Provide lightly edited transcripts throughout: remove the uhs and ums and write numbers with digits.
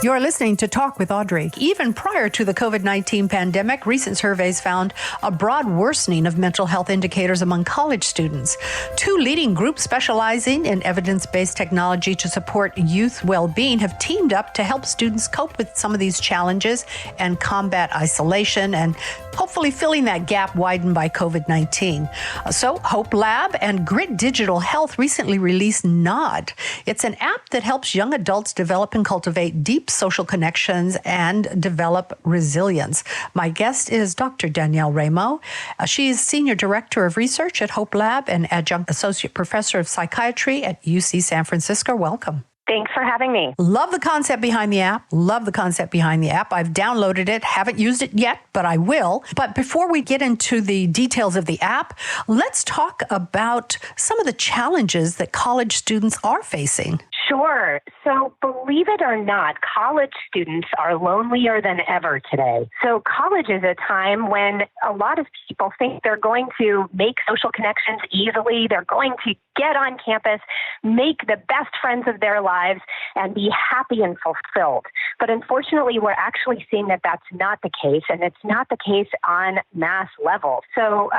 You're listening to Talk with Audrey. Even prior to the COVID-19 pandemic, recent surveys found a broad worsening of mental health indicators among college students. Two leading groups specializing in evidence-based technology to support youth well-being have teamed up to help students cope with some of these challenges and combat isolation and hopefully filling that gap widened by COVID-19. So Hopelab and Grit Digital Health recently released Nod. It's an app that helps young adults develop and cultivate deep social connections and develop resilience. My guest is Dr. Danielle Ramo. She is Senior Director of Research at Hopelab and Adjunct Associate Professor of Psychiatry at UC San Francisco. Welcome. Thanks for having me. Love the concept behind the app. I've downloaded it, haven't used it yet, but I will. But before we get into the details of the app, let's talk about some of the challenges that college students are facing. Sure. So believe it or not, college students are lonelier than ever today. So college is a time when a lot of people think they're going to make social connections easily. They're going to get on campus, make the best friends of their lives, and be happy and fulfilled. But unfortunately, we're actually seeing that that's not the case, and it's not the case on mass level. So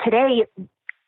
today,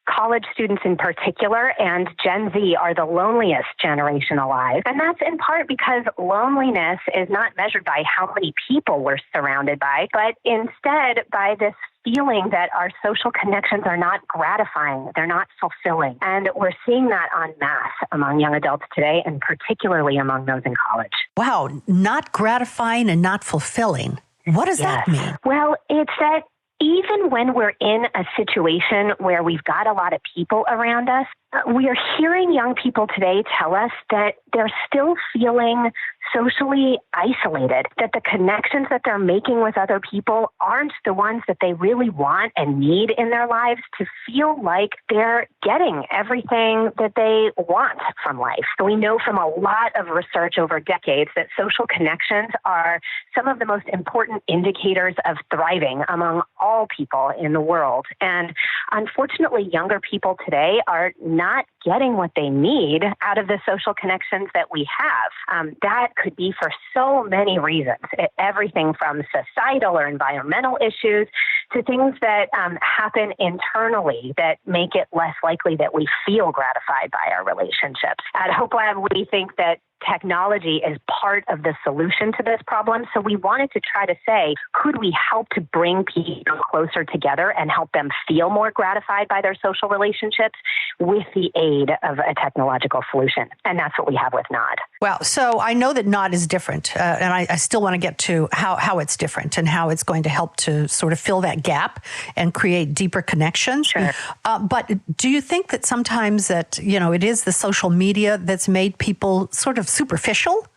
college students in particular and Gen Z are the loneliest generation alive. And that's in part because loneliness is not measured by how many people we're surrounded by, but instead by this feeling that our social connections are not gratifying, they're not fulfilling. And we're seeing that en masse among young adults today, and particularly among those in college. Wow, not gratifying and not fulfilling. What does that mean? Well, it's that even when we're in a situation where we've got a lot of people around us, we are hearing young people today tell us that they're still feeling socially isolated, that the connections that they're making with other people aren't the ones that they really want and need in their lives to feel like they're getting everything that they want from life. So we know from a lot of research over decades that social connections are some of the most important indicators of thriving among all people in the world. And unfortunately, younger people today are not getting what they need out of the social connections that we have. That could be for so many reasons, everything from societal or environmental issues to things that happen internally that make it less likely that we feel gratified by our relationships. At Hopelab, we think that technology is part of the solution to this problem. So we wanted to try to say, could we help to bring people closer together and help them feel more gratified by their social relationships with the aid of a technological solution? And that's what we have with Nod. Well, so I know that Nod is different, and I still want to get to how it's different and how it's going to help to sort of fill that gap and create deeper connections. Sure. But do you think that sometimes that, it is the social media that's made people sort of superficial?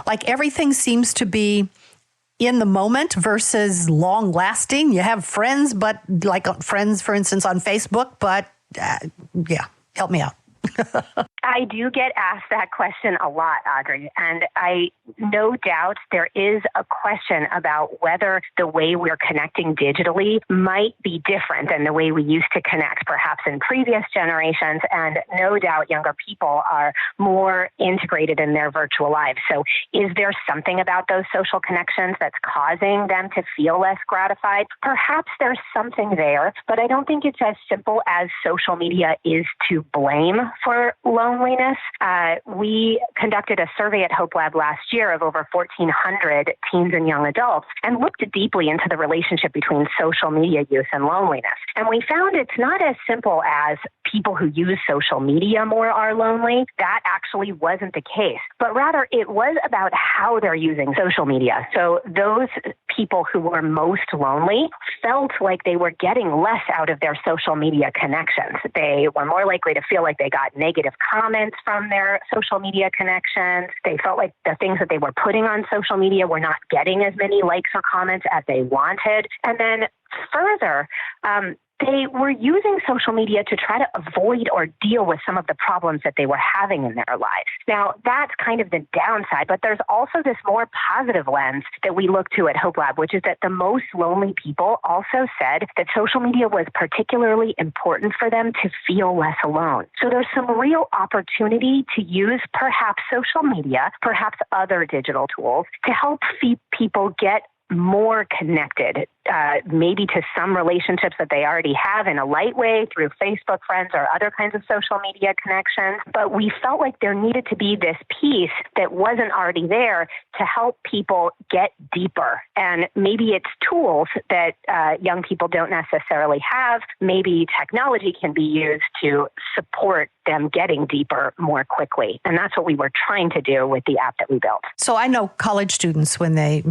Like everything seems to be in the moment versus long lasting. You have friends, but like friends, for instance, on Facebook, but help me out. I do get asked that question a lot, Audrey, and I no doubt there is a question about whether the way we're connecting digitally might be different than the way we used to connect, perhaps in previous generations, and no doubt younger people are more integrated in their virtual lives. So is there something about those social connections that's causing them to feel less gratified? Perhaps there's something there, but I don't think it's as simple as social media is to blame for loneliness. We conducted a survey at Hopelab last year of over 1,400 teens and young adults and looked deeply into the relationship between social media use and loneliness. And we found it's not as simple as people who use social media more are lonely. That actually wasn't the case, but rather it was about how they're using social media. So those people who were most lonely felt like they were getting less out of their social media connections. They were more likely to feel like they got negative comments from their social media connections. They felt like the things that they were putting on social media were not getting as many likes or comments as they wanted. And then further, they were using social media to try to avoid or deal with some of the problems that they were having in their lives. Now, that's kind of the downside, but there's also this more positive lens that we look to at Hopelab, which is that the most lonely people also said that social media was particularly important for them to feel less alone. So there's some real opportunity to use perhaps social media, perhaps other digital tools to help people get more connected, maybe to some relationships that they already have in a light way through Facebook friends or other kinds of social media connections. But we felt like there needed to be this piece that wasn't already there to help people get deeper. And maybe it's tools that young people don't necessarily have. Maybe technology can be used to support them getting deeper more quickly. And that's what we were trying to do with the app that we built. So I know college students, when they,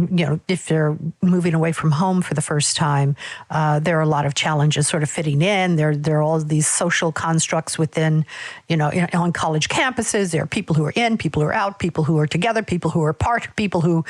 if they're moving away from home for the first time, there are a lot of challenges sort of fitting in. There are all these social constructs within, on college campuses. There are people who are in, people who are out, people who are together, people who are apart, people who,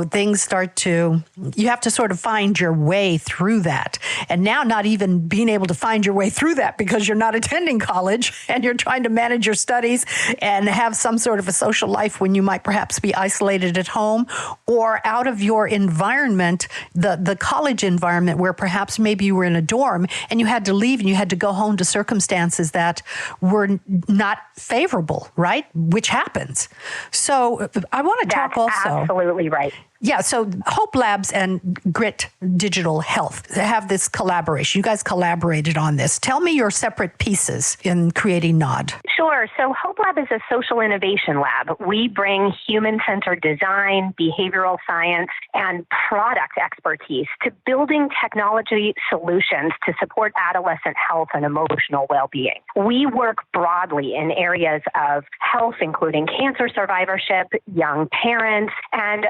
things start to, you have to sort of find your way through that. And now not even being able to find your way through that because you're not attending college and you're trying to manage your studies and have some sort of a social life when you might perhaps be isolated at home or out of your environment, the college environment where perhaps maybe you were in a dorm and you had to leave and you had to go home to circumstances that were not favorable, right? Which happens. So I want to talk also. That's absolutely right. Yeah, so Hope Labs and Grit Digital Health have this collaboration. You guys collaborated on this. Tell me your separate pieces in creating NOD. Sure. So Hopelab is a social innovation lab. We bring human-centered design, behavioral science, and product expertise to building technology solutions to support adolescent health and emotional well-being. We work broadly in areas of health, including cancer survivorship, young parents, and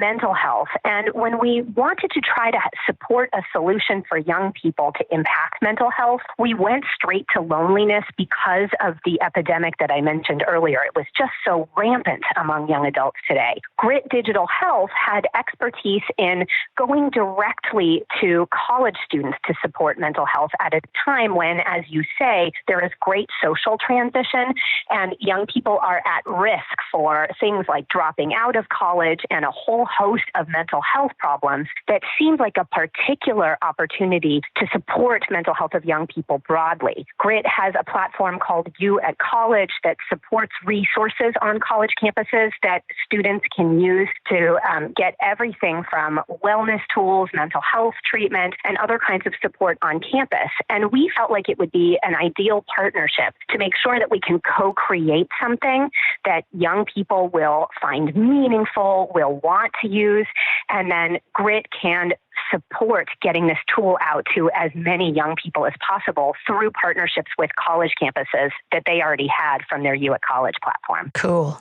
mental health. And when we wanted to try to support a solution for young people to impact mental health, we went straight to loneliness because of the epidemic that I mentioned earlier. It was just so rampant among young adults today. Grit Digital Health had expertise in going directly to college students to support mental health at a time when, as you say, there is great social transition and young people are at risk for things like dropping out of college and a whole host of mental health problems that seemed like a particular opportunity to support mental health of young people broadly. Grit has a platform called You at College that supports resources on college campuses that students can use to get everything from wellness tools, mental health treatment, and other kinds of support on campus. And we felt like it would be an ideal partnership to make sure that we can co-create something that young people will find meaningful, will want to use, and then Grit can support getting this tool out to as many young people as possible through partnerships with college campuses that they already had from their You at College platform. Cool.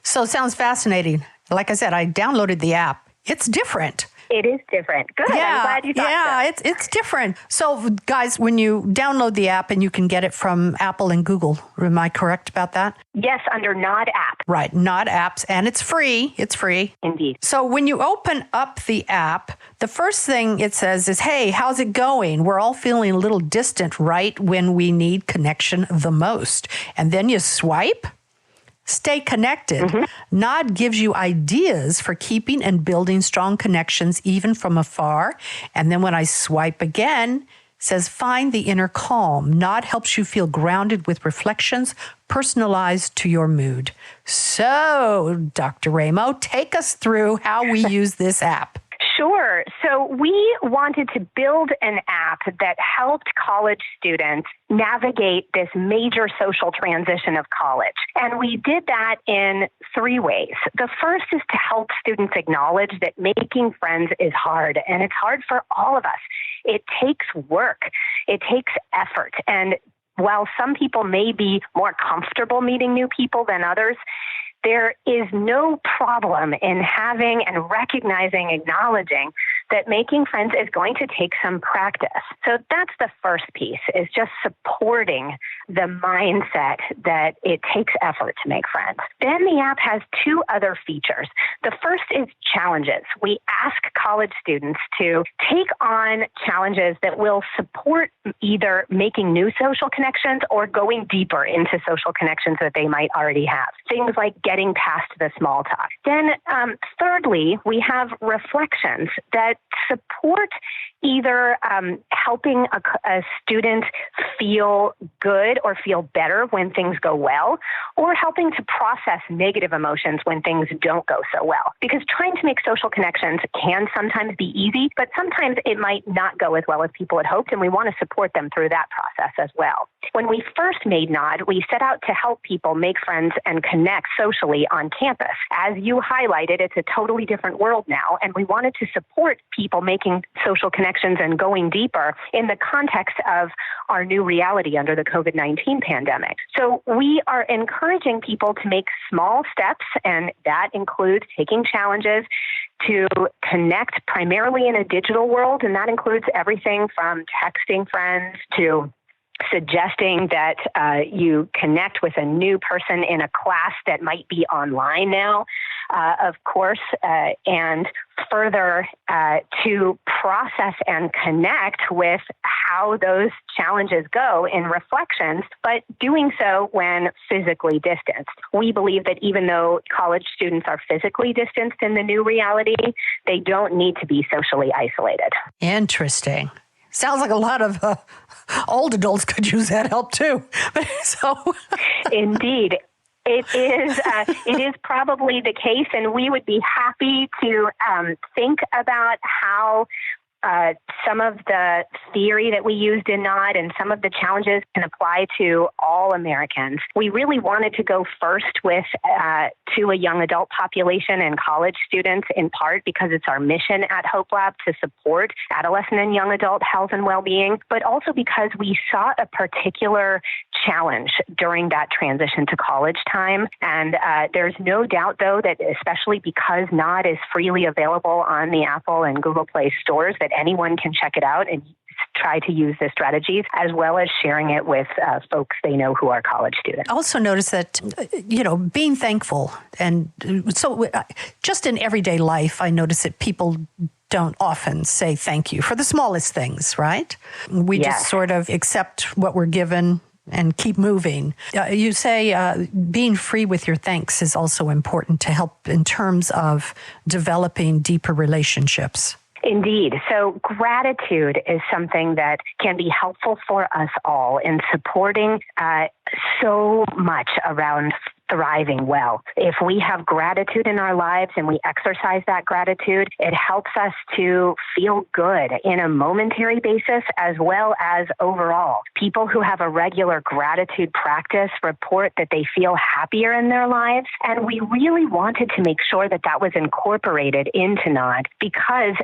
So it sounds fascinating. Like I said, I downloaded the app. It's different. It is different. Good. Yeah, I'm glad you thought so. It's different. So, guys, when you download the app and you can get it from Apple and Google, am I correct about that? Yes, under NOD app. Right, NOD apps, and it's free. It's free. Indeed. So when you open up the app, the first thing it says is, hey, how's it going? We're all feeling a little distant, right, when we need connection the most. And then you swipe. Stay connected. Mm-hmm. NOD gives you ideas for keeping and building strong connections even from afar. And then when I swipe again, it says find the inner calm. NOD helps you feel grounded with reflections personalized to your mood. So, Dr. Ramo, take us through how we use this app. Sure. So we wanted to build an app that helped college students navigate this major social transition of college. And we did that in three ways. The first is to help students acknowledge that making friends is hard, and it's hard for all of us. It takes work. It takes effort. And while some people may be more comfortable meeting new people than others, there is no problem in having and recognizing, acknowledging that making friends is going to take some practice. So that's the first piece, is just supporting the mindset that it takes effort to make friends. Then the app has two other features. The first is challenges. We ask college students to take on challenges that will support either making new social connections or going deeper into social connections that they might already have. Things like getting past the small talk. Then thirdly, we have reflections that support either helping a student feel good or feel better when things go well, or helping to process negative emotions when things don't go so well. Because trying to make social connections can sometimes be easy, but sometimes it might not go as well as people had hoped, and we want to support them through that process as well. When we first made Nod, we set out to help people make friends and connect socially on campus. As you highlighted, it's a totally different world now, and we wanted to support people making social connections and going deeper in the context of our new reality under the COVID-19 pandemic. So we are encouraging people to make small steps, and that includes taking challenges to connect primarily in a digital world, and that includes everything from texting friends to suggesting that you connect with a new person in a class that might be online now, of course, and further to process and connect with how those challenges go in reflections, but doing so when physically distanced. We believe that even though college students are physically distanced in the new reality, they don't need to be socially isolated. Interesting. Sounds like a lot of old adults could use that help too. Indeed. It is probably the case, and we would be happy to think about how some of the theory that we used in Nod and some of the challenges can apply to all Americans. We really wanted to go first with to a young adult population and college students, in part because it's our mission at Hopelab to support adolescent and young adult health and well-being, but also because we saw a particular challenge during that transition to college time. And there's no doubt, though, that especially because Nod is freely available on the Apple and Google Play stores, that anyone can check it out and try to use the strategies, as well as sharing it with folks they know who are college students. I also notice that, being thankful. And so just in everyday life, I notice that people don't often say thank you for the smallest things, right? We just sort of accept what we're given and keep moving. You say being free with your thanks is also important to help in terms of developing deeper relationships. Indeed. So gratitude is something that can be helpful for us all in supporting so much around thriving well. If we have gratitude in our lives and we exercise that gratitude, it helps us to feel good in a momentary basis as well as overall. People who have a regular gratitude practice report that they feel happier in their lives, and we really wanted to make sure that that was incorporated into Nod because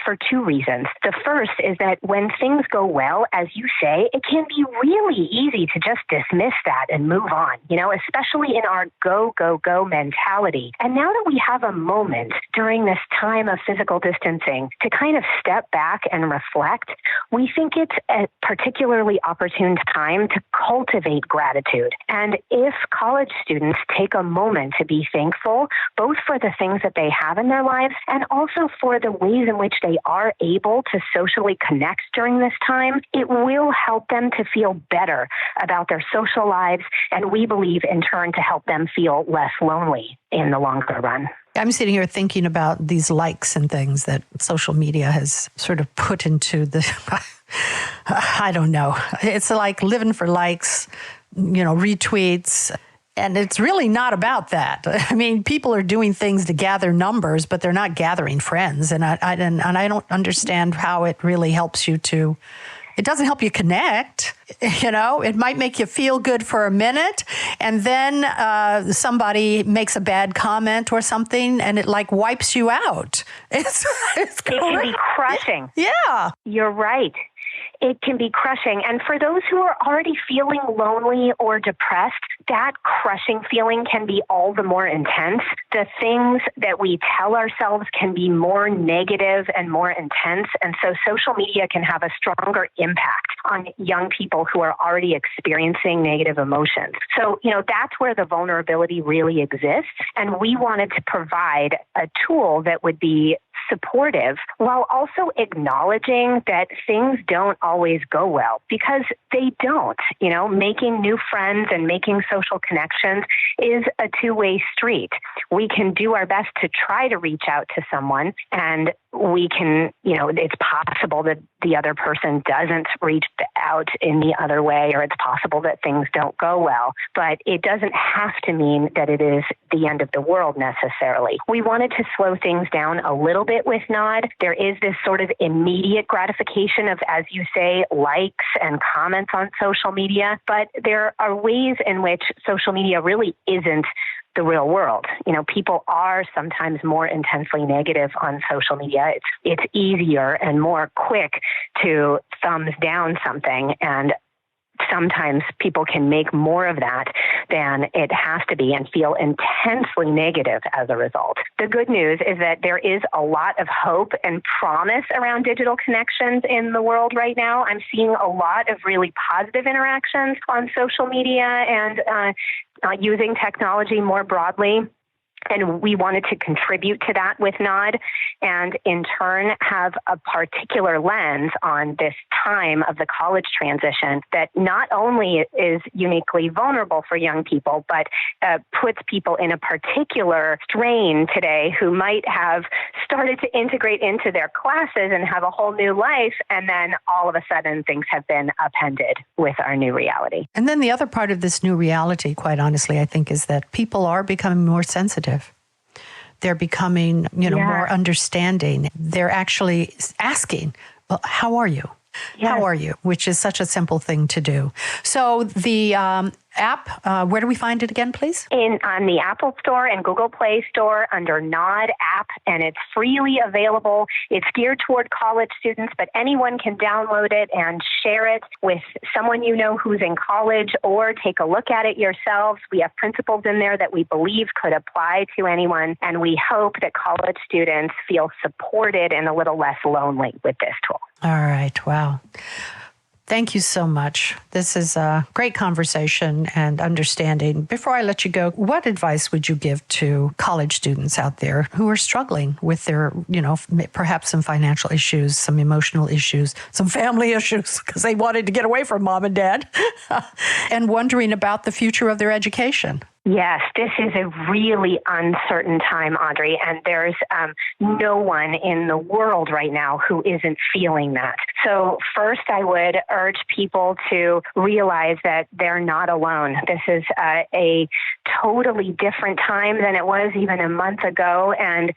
for two reasons. The first is that when things go well, as you say, it can be really easy to just dismiss that and move on, especially in our go, go, go mentality. And now that we have a moment during this time of physical distancing to kind of step back and reflect, we think it's a particularly opportune time to cultivate gratitude. And if college students take a moment to be thankful, both for the things that they have in their lives and also for the ways in which they are able to socially connect during this time, it will help them to feel better about their social lives, and we believe in turn to help them feel less lonely in the longer run. I'm sitting here thinking about these likes and things that social media has sort of put into the, I don't know. It's like living for likes, retweets. And it's really not about that. I mean, people are doing things to gather numbers, but they're not gathering friends. And I don't understand how it really helps you to. It doesn't help you connect. It might make you feel good for a minute, and then somebody makes a bad comment or something, and it like wipes you out. It can be crushing. Yeah, you're right. it can be crushing. And for those who are already feeling lonely or depressed, that crushing feeling can be all the more intense. The things that we tell ourselves can be more negative and more intense. And so social media can have a stronger impact on young people who are already experiencing negative emotions. So, that's where the vulnerability really exists. And we wanted to provide a tool that would be supportive while also acknowledging that things don't always go well, because they don't. Making new friends and making social connections is a two-way street. We can do our best to try to reach out to someone, and we can, it's possible that the other person doesn't reach out in the other way, or it's possible that things don't go well, but it doesn't have to mean that it is the end of the world necessarily. We wanted to slow things down a little bit with Nod. There is this sort of immediate gratification of, as you say, likes and comments on social media, but there are ways in which social media really isn't the real world. People are sometimes more intensely negative on social media. It's easier and more quick to thumbs down something, and sometimes people can make more of that than it has to be and feel intensely negative as a result. The good news is that there is a lot of hope and promise around digital connections in the world right now. I'm seeing a lot of really positive interactions on social media and using technology more broadly. And we wanted to contribute to that with Nod, and in turn have a particular lens on this time of the college transition that not only is uniquely vulnerable for young people, but puts people in a particular strain today who might have started to integrate into their classes and have a whole new life, and then all of a sudden things have been upended with our new reality. And then the other part of this new reality, quite honestly, I think, is that people are becoming more sensitive. They're becoming, more understanding. They're actually asking, well, how are you? Yes. How are you? Which is such a simple thing to do. So the app, where do we find it again, please? On the Apple Store and Google Play Store under Nod app, and it's freely available. It's geared toward college students, but anyone can download it and share it with someone who's in college, or take a look at it yourselves. We have principles in there that we believe could apply to anyone, and we hope that college students feel supported and a little less lonely with this tool. All right. Wow. Thank you so much. This is a great conversation and understanding. Before I let you go, what advice would you give to college students out there who are struggling with their, perhaps some financial issues, some emotional issues, some family issues, because they wanted to get away from mom and dad, and wondering about the future of their education? Yes, this is a really uncertain time, Audrey, and there's no one in the world right now who isn't feeling that. So first, I would urge people to realize that they're not alone. This is a totally different time than it was even a month ago, and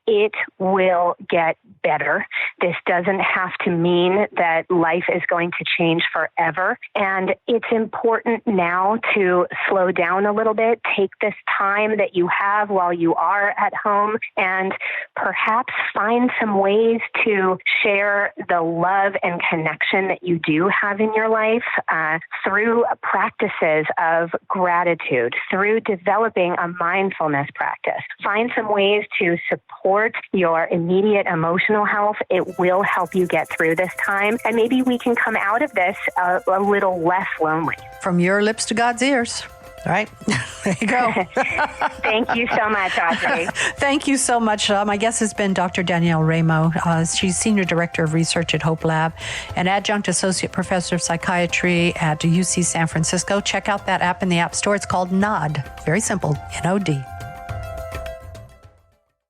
it will get better. This doesn't have to mean that life is going to change forever, and it's important now to slow down a little bit, take this time that you have while you are at home, and perhaps find some ways to share the love and connection that you do have in your life through practices of gratitude, through developing a mindfulness practice. Find some ways to support your immediate emotional health. It will help you get through this time, and maybe we can come out of this a little less lonely. From your lips to God's ears. All right. There you go. Thank you so much, Audrey. Thank you so much. My guest has been Dr. Danielle Ramo. She's Senior Director of Research at Hopelab and Adjunct Associate Professor of Psychiatry at UC San Francisco. Check out that app in the App Store. It's called Nod. Very simple, Nod.